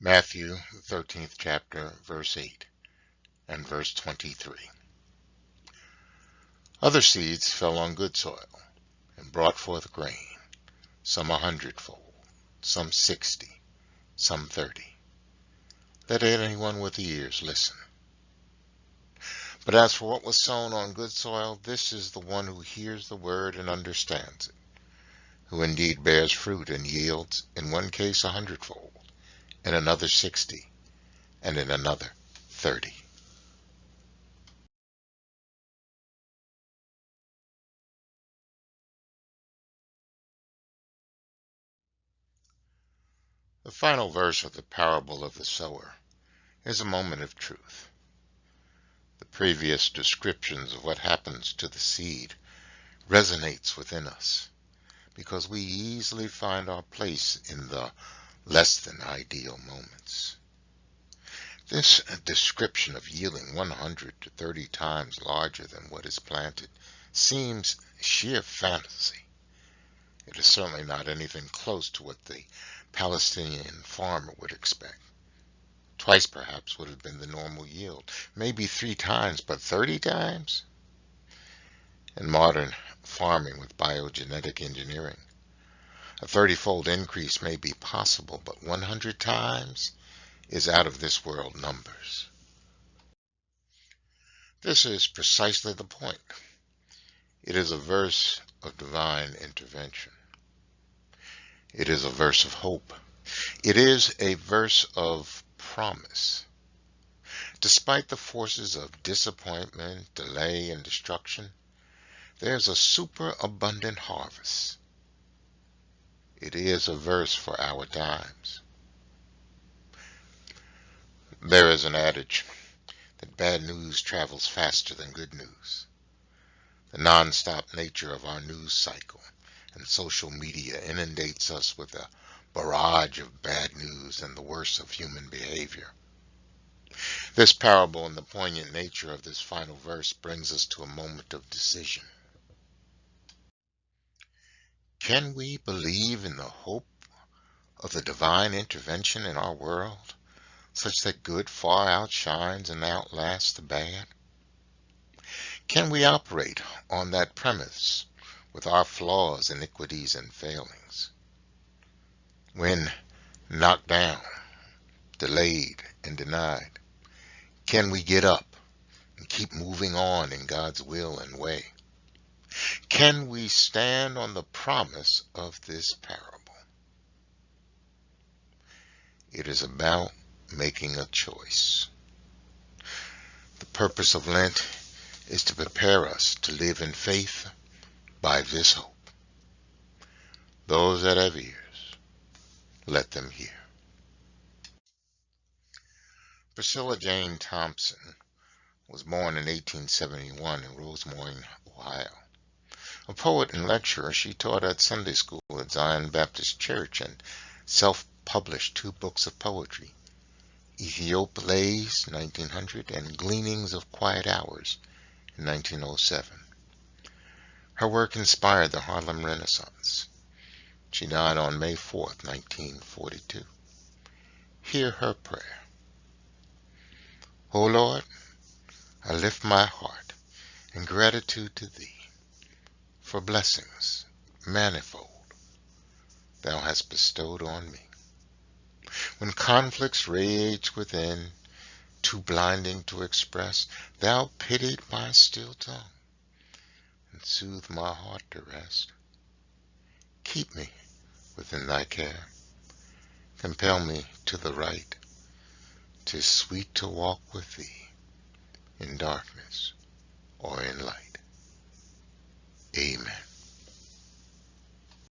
Matthew, the 13th chapter, verse 8 and verse 23. Other seeds fell on good soil and brought forth grain, some 100-fold, some 60, some 30. Let anyone with ears listen. But as for what was sown on good soil, this is the one who hears the word and understands it, who indeed bears fruit and yields, in one case 100-fold, in another 60, and in another 30. The final verse of the parable of the sower is a moment of truth. The previous descriptions of what happens to the seed resonates within us because we easily find our place in the less than ideal moments. This description of yielding 100 to 30 times larger than what is planted seems sheer fantasy. It is certainly not anything close to what the Palestinian farmer would expect. Twice perhaps would have been the normal yield. Maybe 3 times, but 30 times? In modern farming with biogenetic engineering, a 30-fold increase may be possible, but 100 times is out of this world numbers. This is precisely the point. It is a verse of divine intervention. It is a verse of hope. It is a verse of promise. Despite the forces of disappointment, delay, and destruction, there's a superabundant harvest. It is a verse for our times. There is an adage that bad news travels faster than good news. The non-stop nature of our news cycle and social media inundates us with a barrage of bad news and the worst of human behavior. This parable and the poignant nature of this final verse brings us to a moment of decision. Can we believe in the hope of the divine intervention in our world, such that good far outshines and outlasts the bad? Can we operate on that premise with our flaws, iniquities, and failings? When knocked down, delayed, and denied, can we get up and keep moving on in God's will and way? Can we stand on the promise of this parable? It is about making a choice. The purpose of Lent is to prepare us to live in faith by this hope. Those that have ears, let them hear. Priscilla Jane Thompson was born in 1871 in Rosemoyne, Ohio. A poet and lecturer, she taught at Sunday school at Zion Baptist Church and self-published 2 books of poetry, Ethiop Lays, 1900, and Gleanings of Quiet Hours, in 1907. Her work inspired the Harlem Renaissance. She died on May 4th, 1942. Hear her prayer. O Lord, I lift my heart in gratitude to Thee for blessings manifold Thou hast bestowed on me. When conflicts rage within, too blinding to express, Thou pitied my still tongue and soothed my heart to rest. Keep me within Thy care. Compel me to the right. 'Tis sweet to walk with Thee in darkness or in light. Amen.